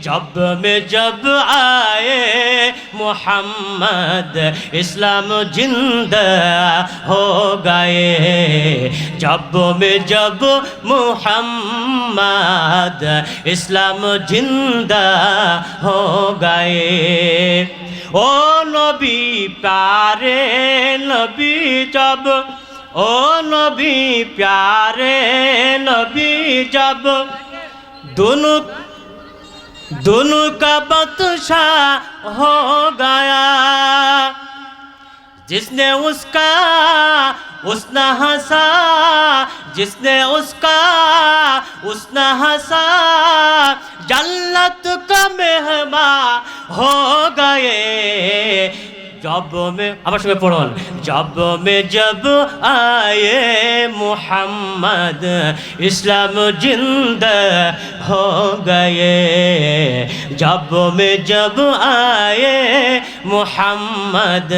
जब आए मोहम्मद इस्लाम जिंदा हो गए जब मोहम्मद इस्लाम जिंदा हो गए ओ नबी प्यारे नबी जब ओ नबी प्यारे नबी जब दोनों का बतशा हो गया जिसने उसका उसने हंसा जिसने उसका उसने हंसा जन्नत का मेहमान हो गए जब में আমার সঙ্গে পড়ুন जब आए मोहम्मद इस्लाम जिंदा हो गए जब आए मोहम्मद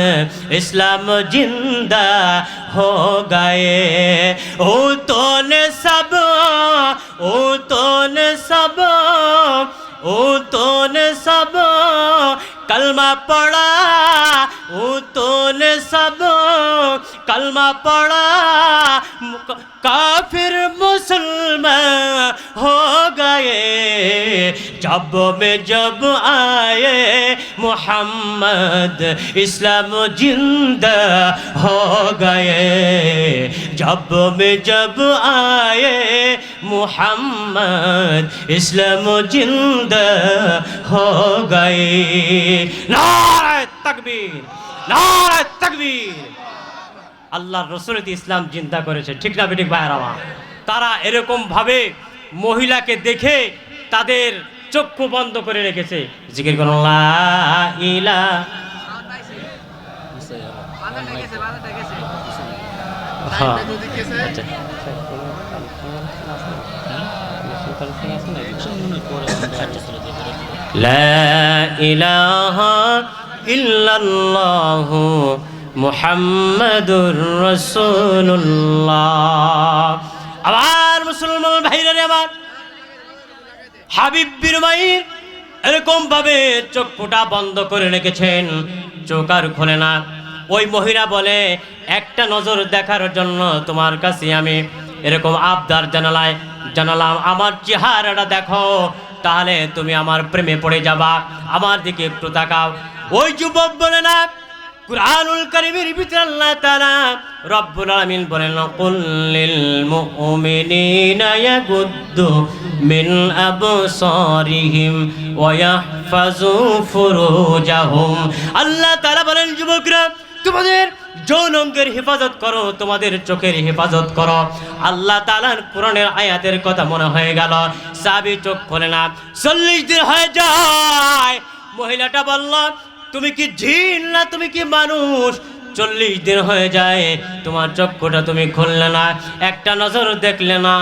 इस्लाम जिंदा हो गए ओ तो ने सब कलमा पढ़ा सब कलमा पढ़ा काफिर मुसलमान हो गए जब आए मोहम्मद इस्लाम जिंदा हो गए जब आए मोहम्मद इस्लाम जिंदा हो गए नारे तकबीर नारे तकबीर আল্লাহর রাসূল ইসলাম জিন্দা করেছে ঠিক না বেঠিক ভাইরা তারা এরকম ভাবে মহিলাকে দেখে তাদের চক্ষু বন্ধ করে রেখেছে জিকির করুন লা ইলাহা লা ইলাহা ইল্লাল্লাহু মুহাম্মাদুর রাসূলুল্লাহ আমার মুসলমান ভাইরা রে আমার হাবিব বিন উমাইর এরকম ভাবে চোখটা বন্ধ করে রেখেছেন চোখ আর খোলে না ওই মহিলা বলে একটা নজর দেখার জন্য তোমার কাছে আমি এরকম আবদার জানালাম আমার চেহারাটা দেখো তাহলে তুমি আমার প্রেমে পড়ে যাবা আমার দিকে একটু তাকাও ওই যুবক বলে না কুরআনুল কারীমের ভিতরে আল্লাহ তাআলা রব্বুল আলামিন বলেন কুল লিল মুমিনিনা ইয়াগুদ্দু মিন আবসারিহিম ওয়া ইয়াহফাজু ফুরুজাহুম আল্লাহ তাআলা বলেন যুবকরা তোমাদের যৌন অঙ্গের হেফাজত করো তোমাদের চোখের হেফাজত করো আল্লাহ তাআলার কোরআনের আয়াতের কথা মনে হয়ে গেল সাহাবী চোখ খোলে না 40 দিন হয়ে যায় মহিলাটা বলল তুমি কি জিন না তুমি কি মানুষ 40 দিন হয়ে যায় তোমার চক্ষুটা তুমি খুললে না একটা নজর দেখলে না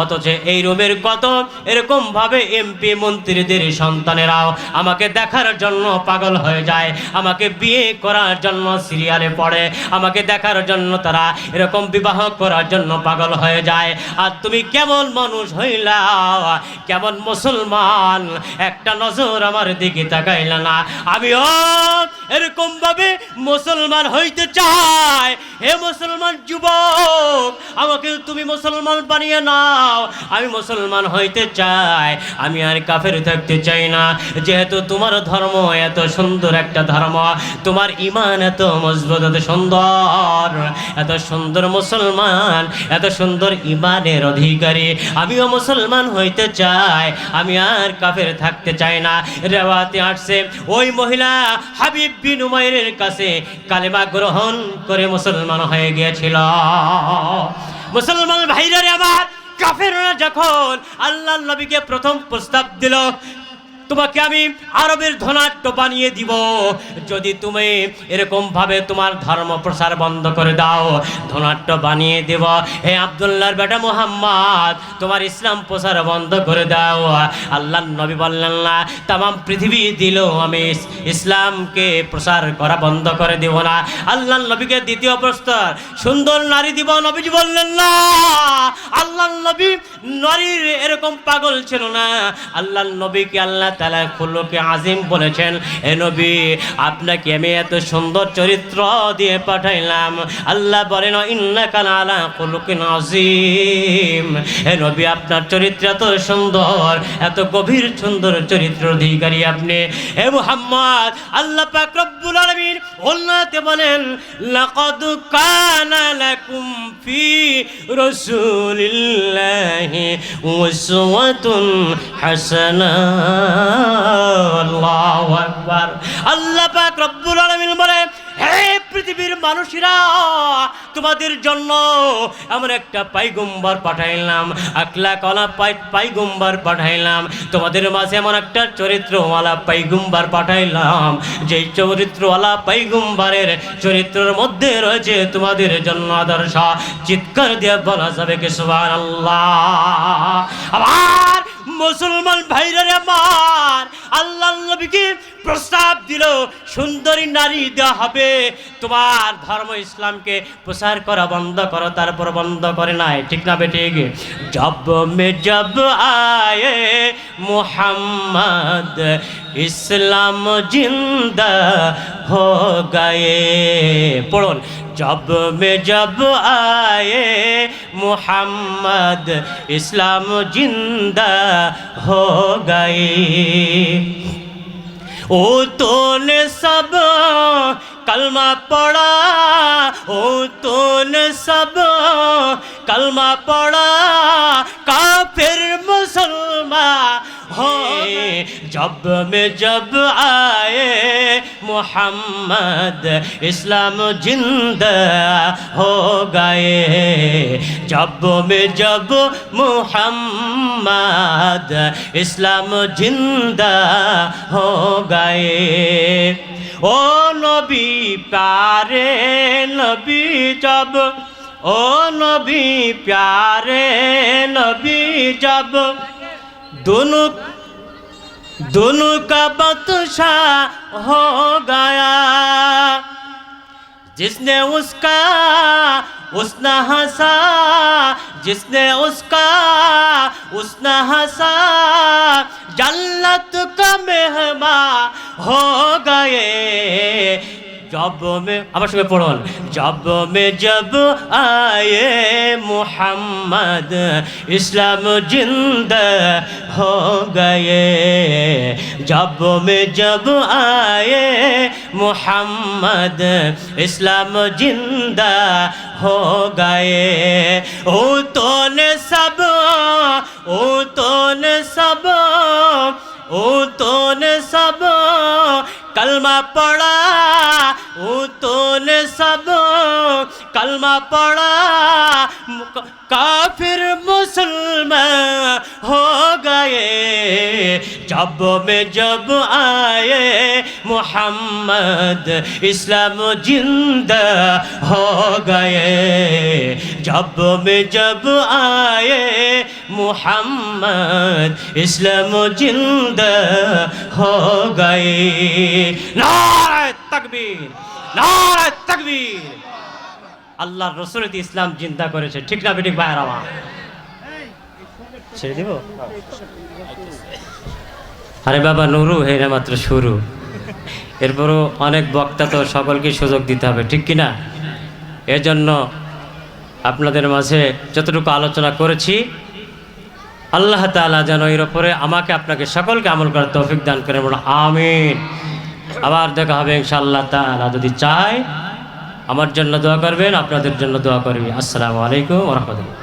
অথচ এই রুমের কত এরকম ভাবে এমপি মন্ত্রীদের সন্তানেরাও আমাকে দেখার জন্য পাগল হয়ে যায় আমাকে বিয়ে করার জন্য সিরিয়ালে পড়ে আমাকে দেখার জন্য তারা এরকম বিবাহ করার জন্য পাগল হয়ে যায় আর তুমি কেমন মানুষ হইলা কেমন মুসলমান একটা নজর আমার দিকে তাকাইলা না আমিও এরকম ভাবে মুসলমান হইতে চাই হে মুসলমান যুবক আমাকে তুমি মুসলমান বানিয়ে নাও আমি মুসলমান হইতে চাই আমি আর কাফের থাকতে চাই না যেহেতু তোমার ধর্ম এত সুন্দর একটা ধর্ম তোমার ঈমান এত মজবুত এত সুন্দর মুসলমান এত সুন্দর ঈমানের অধিকারী আমিও মুসলমান হইতে চাই আমি আর কাফের থাকতে চাই না রিওয়ায়াতে আসছে ওই মহিলা হাবিব বিন উমাইরের কাছে কালেমা গ্রহণ করে মুসলমান হয়ে গিয়েছিল মুসলমান ভাইরা রে আমার কাফেররা যখন আল্লাহর নবীকে প্রথম প্রস্তাব দিল তোমাকে আমি আরবের ধনাঢ্য বানিয়ে দিব যদি তুমি এরকম ভাবে তোমার ধর্ম প্রসার বন্ধ করে দাও ধনাঢ্য বানিয়ে দেব হে আব্দুল্লাহর বেটা মুহাম্মদ তোমার ইসলাম প্রসার বন্ধ করে দাও আল্লাহর নবী বললেন না तमाम পৃথিবী দিল আমি ইসলামকে প্রসার করা বন্ধ করে দেব না আল্লাহর নবীকে দ্বিতীয় প্রস্তাব সুন্দর নারী দিব নবীজি বললেন না আল্লাহর নবী নারীর এরকম পাগল ছিল না আল্লাহর নবীকে আল্লাহ তাআলা খুলুকে আজিম বলেছেন, হে নবী আপনাকে আমি এত সুন্দর চরিত্র দিয়ে পাঠাইলাম। আল্লাহ বলেন ইন্নাকা লাআলা খুলুকিন আযীম, হে নবী আপনার চরিত্র এত সুন্দর, এত গভীর সুন্দর চরিত্র অধিকারী আপনি। হে মুহাম্মদ, আল্লাহ পাক রব্বুল আলামিন ওনাতে বলেন লাকাদ কানা লাকুম ফি রাসূলিল্লাহি উসওয়াতুন হাসানাহ। আল্লাহু আকবার। আল্লাহ পাক রব্বুল আলামিন বলে, হে পৃথিবীর মানুষেরা, তোমাদের জন্য এমন একটা পয়গম্বর পাঠাইলাম, আখলাকওয়ালা পয়গম্বর পাঠাইলাম, তোমাদের মাঝে এমন একটা চরিত্রওয়ালা পয়গম্বর পাঠাইলাম, যেই চরিত্রওয়ালা পয়গম্বরের চরিত্রের মধ্যে রয়েছে তোমাদের জন্য আদর্শ। চিৎকার দিয়ে বলা যাবে কি সুবহানাল্লাহ। আবার মুসলমান ভাইরা আমার, আল্লাহ নবীকে প্রস্তাব দিল সুন্দরী নারী দেওয়া হবে, তোমার ধর্ম ইসলামকে প্রচার করা বন্ধ করো। তারপর বন্ধ করে নাই, ঠিক না বেঠিক? জব মে জব আয়ে মুহাম্মদ ইসলাম জিন্দা হো গায়ে। পড়ুন, जब में जब आए मुहम्मद इस्लाम जिंदा हो गए। ओ तूने सब कलमा पढ़ा, ओ तूने सब कलमा पढ़ा, काफिर मुसलमान हो। जब में जब आए मुहम्मद इस्लाम जिंदा हो गए। जब में जब मुहम्मद इस्लाम जिंदा हो गए। ओ नबी प्यारे नबी जब, ओ नबी प्यारे नबी जब, दोनों का बतशा हो गया। जिसने उसका उसना हंसा, जिसने उसका उसना हंसा, जन्नत का मेहमान हो गए। जब में अब शुरू पढ़ो, जब में जब आए मुहम्मद इस्लाम जिंदा हो गए। जब में जब आए मुहम्मद इस्लाम जिंदा हो गए। ओ तो ने सब, ओ तो ने सब, ओ तो ने सब कलमा पढ़ा, ओ तो ने सब कलमा पढ़ा, काफिर मुसलमान हो गए। जब में जब आए मुहम्मद इस्लाम जिंदा हो गए। जब में जब आए मुहम्मद इस्लाम जिंदा हो गए। नारे तकबीर, नारे तकबीर। আল্লাহর রাসূল ইসলাম জিন্দা করেছে, ঠিক না বেঠিক ভাইরা? ছেড়ে দিব? আরে বাবা নুরু হেরে মাত্র শুরু, এরপরও অনেক বক্তা, তো সকলকে সুযোগ দিতে হবে, ঠিক কিনা? এজন্য আপনাদের মাঝে যতটুকু আলোচনা করেছি, আল্লাহ তাআলা যেন এর উপরে আমাকে আপনাকে সকলকে আমল করার তৌফিক দান করেন, বলো আমিন। আবার দেখা হবে ইনশাআল্লাহ তাআলা যদি চায়। আমার জন্য দোয়া করবেন, আপনাদের জন্য দোয়া করবি। আসসালামু আলাইকুম ওয়া রাহমাতুল্লাহ।